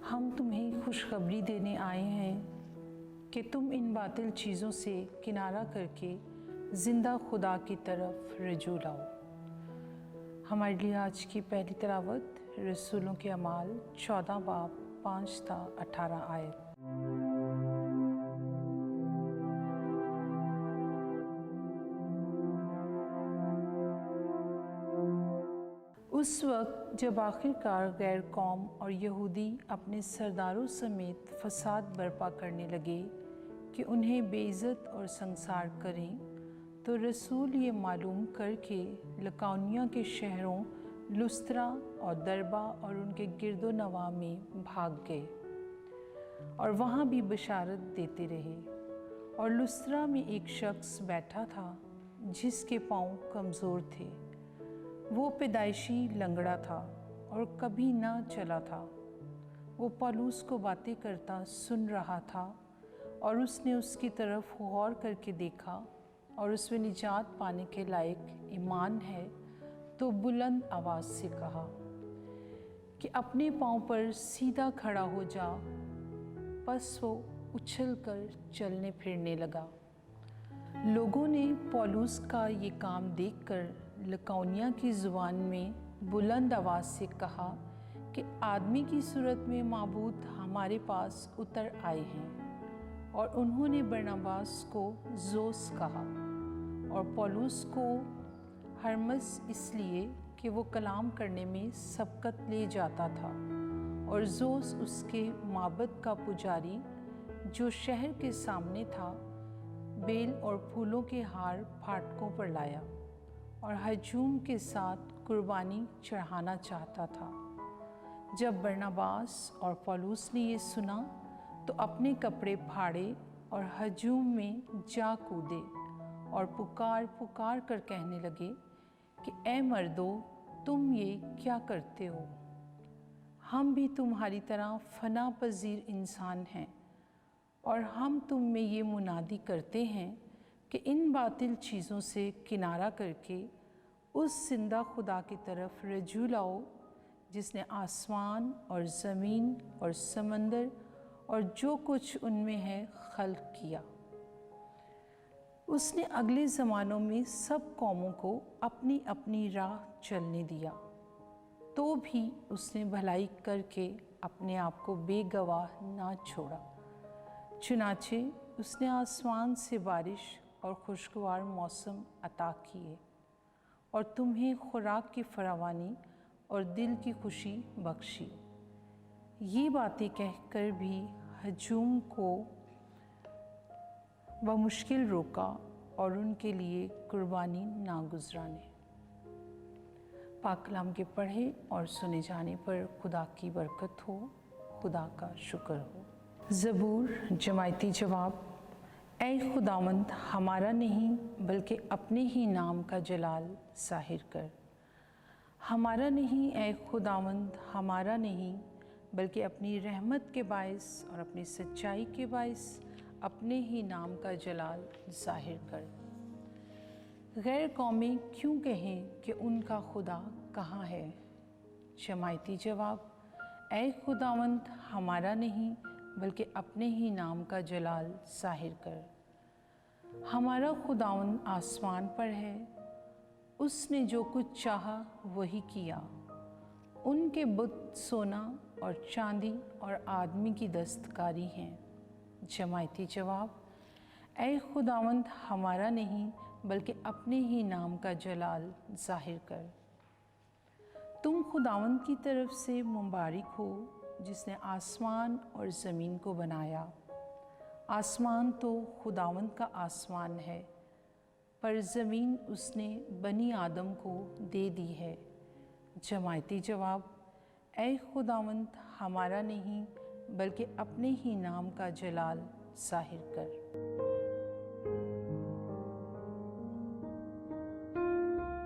हम तुम्हें खुशखबरी देने आए हैं कि तुम इन बातिल चीज़ों से किनारा करके ज़िंदा खुदा की तरफ रजू लाओ। हमारे लिए आज की पहली तिलावत रसूलों के अमाल 14 बाब 5 था 18 आयत। उस वक्त जब आखिरकार गैर कौम और यहूदी अपने सरदारों समेत फसाद बर्पा करने लगे कि उन्हें बेइज्जत और संसार करें, तो रसूल ये मालूम करके लकाउनिया के शहरों लुस्त्रा और दरबा और उनके गिरदो नवा में भाग गए और वहाँ भी बशारत देते रहे। और लुस्त्रा में एक शख्स बैठा था जिसके पाँव कमज़ोर थे। वो पैदाइशी लंगड़ा था और कभी ना चला था। वो पौलुस को बातें करता सुन रहा था और उसने उसकी तरफ गौर करके देखा और उसमें निजात पाने के लायक ईमान है, तो बुलंद आवाज़ से कहा कि अपने पाँव पर सीधा खड़ा हो जा। बस वो उछल कर चलने फिरने लगा। लोगों ने पौलुस का ये काम देखकर लकाउनिया की ज़ुबान में बुलंद आवाज़ से कहा कि आदमी की सूरत में माबूद हमारे पास उतर आए हैं। और उन्होंने बरनबास को जोस कहा और पौलुस को हर्मस, इसलिए कि वो कलाम करने में सबकत ले जाता था, और जोस उसके माबद का पुजारी जो शहर के सामने था, बेल और फूलों के हार फाटकों पर लाया और हजूम के साथ कुर्बानी चढ़ाना चाहता था। जब बरनबास और पौलुस ने ये सुना तो अपने कपड़े फाड़े और हजूम में जा कूदे और पुकार पुकार कर कहने लगे कि ए मर्दो, तुम ये क्या करते हो? हम भी तुम्हारी तरह फना पजीर इंसान हैं, और हम तुम में ये मुनादी करते हैं कि इन बातिल चीज़ों से किनारा करके उस जिंदा खुदा की तरफ रजू लाओ जिसने आसमान और ज़मीन और समंदर और जो कुछ उनमें है खल्क किया। उसने अगले ज़मानों में सब कौमों को अपनी अपनी राह चलने दिया, तो भी उसने भलाई करके अपने आप को बेगवाह ना छोड़ा। चुनाचे उसने आसमान से बारिश और खुशगवार मौसम अता किए और तुम्हें खुराक की फरावानी और दिल की खुशी बख्शी। ये बातें कहकर भी हजूम को बमुश्किल रोका और उनके लिए कुर्बानी ना गुजराने। पाक कलाम के पढ़े और सुने जाने पर खुदा की बरकत हो, खुदा का शुक्र हो। ज़बूर जमायती जवाब। ऐ खुदावंद, हमारा नहीं बल्कि अपने ही नाम का जलाल ज़ाहिर कर। हमारा नहीं ऐ खुदावंद, हमारा नहीं बल्कि अपनी रहमत के बायस और अपनी सच्चाई के बायस अपने ही नाम का जलाल ज़ाहिर कर। गैर कौमें क्यों कहें कि उनका खुदा कहाँ है? जमायती जवाब। ऐ खुदावंद, हमारा नहीं बल्कि अपने ही नाम का जलाल ज़ाहिर कर। हमारा खुदावंद आसमान पर है, उसने जो कुछ चाहा वही किया। उनके बुत सोना और चांदी और आदमी की दस्तकारी हैं। जमायती जवाब। ऐ खुदावंद, हमारा नहीं बल्कि अपने ही नाम का जलाल ज़ाहिर कर। तुम खुदावंद की तरफ से मुबारक हो जिसने आसमान और ज़मीन को बनाया। आसमान तो खुदावंद का आसमान है, पर ज़मीन उसने बनी आदम को दे दी है। जमायती जवाब। ऐ खुदावंद, हमारा नहीं बल्कि अपने ही नाम का जलाल ज़ाहिर कर।